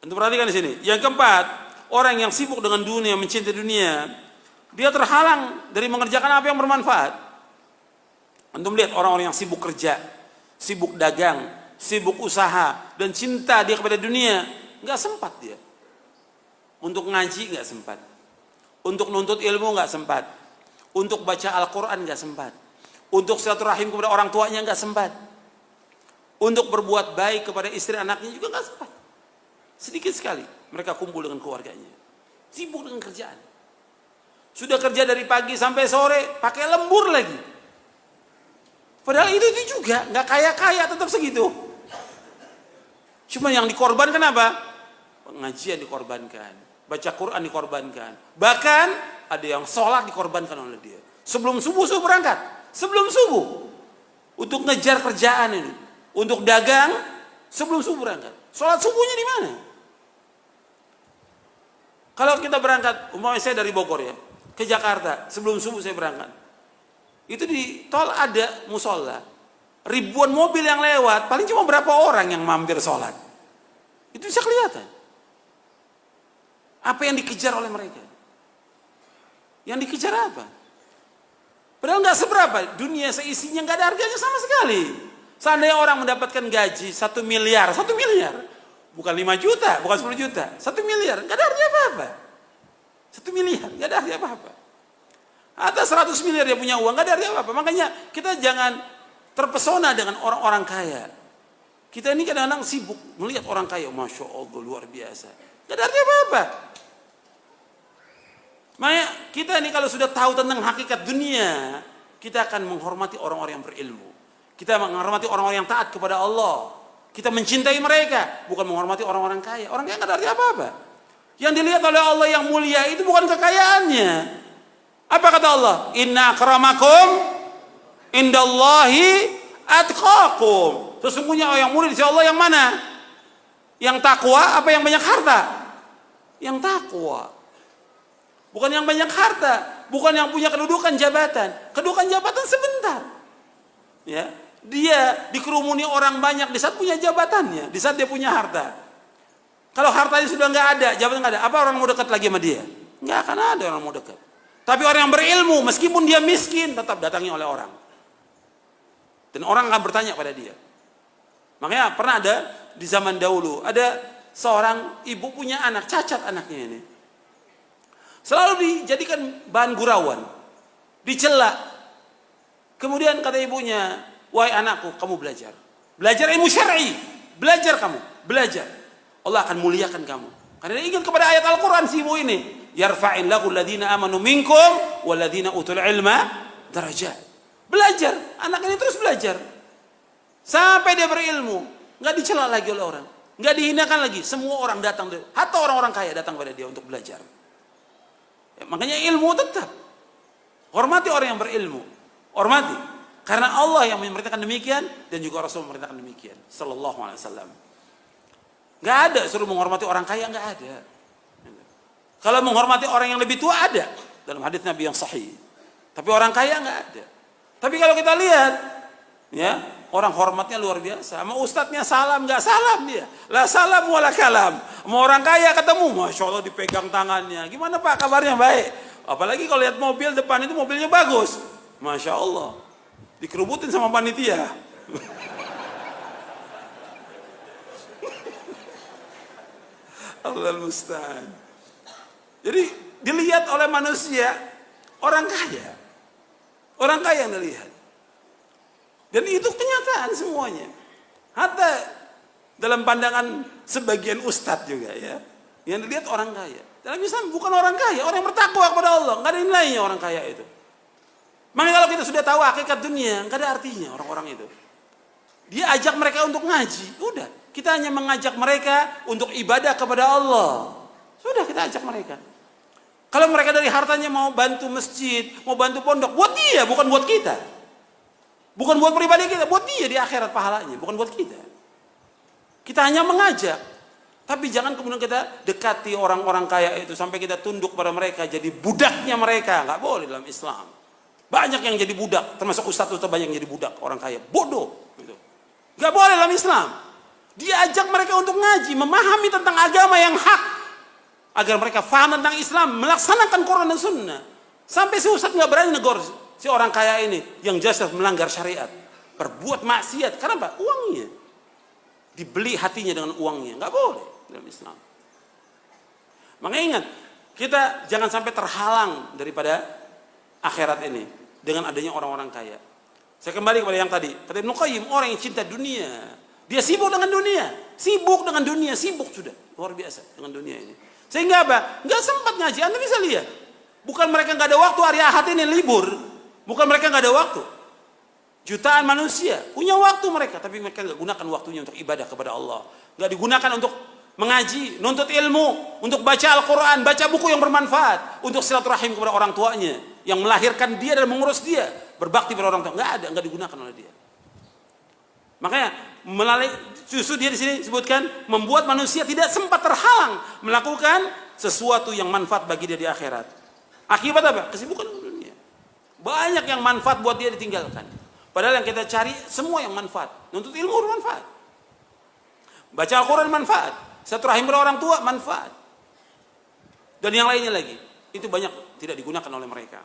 Untuk perhatikan di sini. Yang keempat, orang yang sibuk dengan dunia, mencintai dunia, dia terhalang dari mengerjakan apa yang bermanfaat. Antum lihat orang-orang yang sibuk kerja, sibuk dagang, sibuk usaha, dan cinta dia kepada dunia, nggak sempat dia. Untuk ngaji nggak sempat, untuk nuntut ilmu nggak sempat, untuk baca Al-Quran nggak sempat, untuk silaturahim kepada orang tuanya nggak sempat, untuk berbuat baik kepada istri anaknya juga nggak sempat. Sedikit sekali mereka kumpul dengan keluarganya, sibuk dengan kerjaan. Sudah kerja dari pagi sampai sore, pakai lembur lagi. Padahal itu juga nggak kaya-kaya, tetap segitu. Cuma yang dikorbankan apa? Pengajian dikorbankan, baca Quran dikorbankan, bahkan ada yang sholat dikorbankan oleh dia. Sebelum subuh berangkat, sebelum subuh untuk ngejar kerjaan ini, untuk dagang sebelum subuh berangkat. Sholat subuhnya di mana? Kalau kita berangkat, umpamanya saya dari Bogor ya ke Jakarta, sebelum subuh saya berangkat. Itu di tol ada musola, ribuan mobil yang lewat, paling cuma berapa orang yang mampir sholat. Itu bisa kelihatan. Apa yang dikejar oleh mereka? Yang dikejar apa? Padahal nggak seberapa, dunia seisinya nggak ada harganya sama sekali. Seandainya orang mendapatkan gaji 1 miliar, 1 miliar, bukan 5 juta, bukan 10 juta, 1 miliar, nggak ada artinya apa-apa. 1 miliar, nggak ada artinya apa-apa. Atas 100 miliar dia punya uang, nggak ada artinya apa-apa. Makanya kita jangan terpesona dengan orang-orang kaya. Kita ini kadang-kadang sibuk melihat orang kaya, Masya Allah luar biasa. Nggak ada artinya apa-apa. Makanya kita ini kalau sudah tahu tentang hakikat dunia, kita akan menghormati orang-orang yang berilmu. Kita menghormati orang-orang yang taat kepada Allah. Kita mencintai mereka, bukan menghormati orang-orang kaya. Orang kaya nggak ada arti apa-apa. Yang dilihat oleh Allah yang mulia itu bukan kekayaannya. Apa kata Allah? Inna akramakum indallahi atqakum. Sesungguhnya orang yang mulia di sisi Allah yang mana? Yang takwa apa yang banyak harta? Yang takwa. Bukan yang banyak harta, bukan yang punya kedudukan jabatan. Kedudukan jabatan sebentar. Ya, dia dikerumuni orang banyak di saat punya jabatannya, di saat dia punya harta. Kalau hartanya sudah nggak ada, jabatan nggak ada, apa orang mau dekat lagi sama dia? Nggak akan ada orang mau dekat. Tapi orang yang berilmu, meskipun dia miskin, tetap datangi oleh orang. Dan orang akan bertanya pada dia. Makanya pernah ada di zaman dahulu, ada seorang ibu punya anak, cacat anaknya ini. Selalu dijadikan bahan gurauan, dicela. Kemudian kata ibunya, wahai anakku, kamu belajar. Belajar ilmu syar'i, belajar kamu, belajar. Allah akan muliakan kamu. Karena dia ingat kepada ayat Al-Quran si ibu ini. Yarfa'illahu alladhina amanu minkum walladhina utul ilma darajat. Belajar, anak ini terus belajar. Sampai dia berilmu, nggak dicela lagi oleh orang, nggak dihinakan lagi. Semua orang datang, hatta orang-orang kaya datang pada dia untuk belajar. Ya, makanya ilmu tetap. Hormati orang yang berilmu. Hormati. Karena Allah yang memerintahkan demikian dan juga Rasul memerintahkan demikian. Sallallahu alaihi wasallam. Gak ada suruh menghormati orang kaya, gak ada. Kalau menghormati orang yang lebih tua ada dalam hadis Nabi yang sahih. Tapi orang kaya gak ada. Tapi kalau kita lihat, ya orang hormatnya luar biasa. Sama ustadznya salam gak salam dia. La salam wala kalam. Sama orang kaya ketemu, Masya Allah dipegang tangannya. Gimana Pak kabarnya? Baik. Apalagi kalau lihat mobil depan itu mobilnya bagus. Masya Allah. Dikerubutin sama panitia. Allahul musta'an. Jadi dilihat oleh manusia orang kaya. Orang kaya yang dilihat. Dan itu kenyataan semuanya. Hatta dalam pandangan sebagian ustadz juga ya. Yang dilihat orang kaya. Dalam Islam bukan orang kaya, orang yang bertakwa kepada Allah. Nggak ada nilainya orang kaya itu. Makanya kalau kita sudah tahu hakikat dunia, nggak ada artinya orang-orang itu. Dia ajak mereka untuk ngaji, udah. Kita hanya mengajak mereka untuk ibadah kepada Allah. Sudah kita ajak mereka. Kalau mereka dari hartanya mau bantu masjid, mau bantu pondok, buat dia, bukan buat kita. Bukan buat pribadi kita, buat dia di akhirat pahalanya, bukan buat kita. Kita hanya mengajak. Tapi jangan kemudian kita dekati orang-orang kaya itu sampai kita tunduk pada mereka, jadi budaknya mereka. Nggak boleh dalam Islam. Banyak yang jadi budak, termasuk ustadz banyak yang jadi budak orang kaya. Bodoh. Gitu. Nggak boleh dalam Islam. Dia ajak mereka untuk ngaji, memahami tentang agama yang hak, agar mereka faham tentang Islam, melaksanakan Quran dan Sunnah. Sampai si ustaz nggak berani negor si orang kaya ini yang jelas melanggar syariat, berbuat maksiat. Kenapa? Uangnya dibeli hatinya dengan uangnya, nggak boleh dalam Islam. Makanya ingat, kita jangan sampai terhalang daripada akhirat ini dengan adanya orang-orang kaya. Saya kembali kepada yang tadi, kata Ibnu Qayyim, orang yang cinta dunia, dia sibuk dengan dunia, sibuk sudah luar biasa dengan dunia ini. Sehingga apa? Nggak sempat ngaji. Anda bisa lihat, bukan mereka nggak ada waktu hari Ahad ini libur, bukan mereka nggak ada waktu. Jutaan manusia punya waktu mereka, tapi mereka nggak gunakan waktunya untuk ibadah kepada Allah. Nggak digunakan untuk mengaji, nuntut ilmu, untuk baca Al-Quran, baca buku yang bermanfaat, untuk silaturahim kepada orang tuanya yang melahirkan dia dan mengurus dia, berbakti pada orang tua. Nggak digunakan oleh dia. Makanya melalui justru dia di sini sebutkan membuat manusia tidak sempat terhalang melakukan sesuatu yang manfaat bagi dia di akhirat. Akibat apa? Kesibukan dunia. Banyak yang manfaat buat dia ditinggalkan. Padahal yang kita cari semua yang manfaat. Nuntut ilmu bermanfaat. Baca Al-Quran manfaat. Silaturahim kepada orang tua manfaat. Dan yang lainnya lagi. Itu banyak tidak digunakan oleh mereka.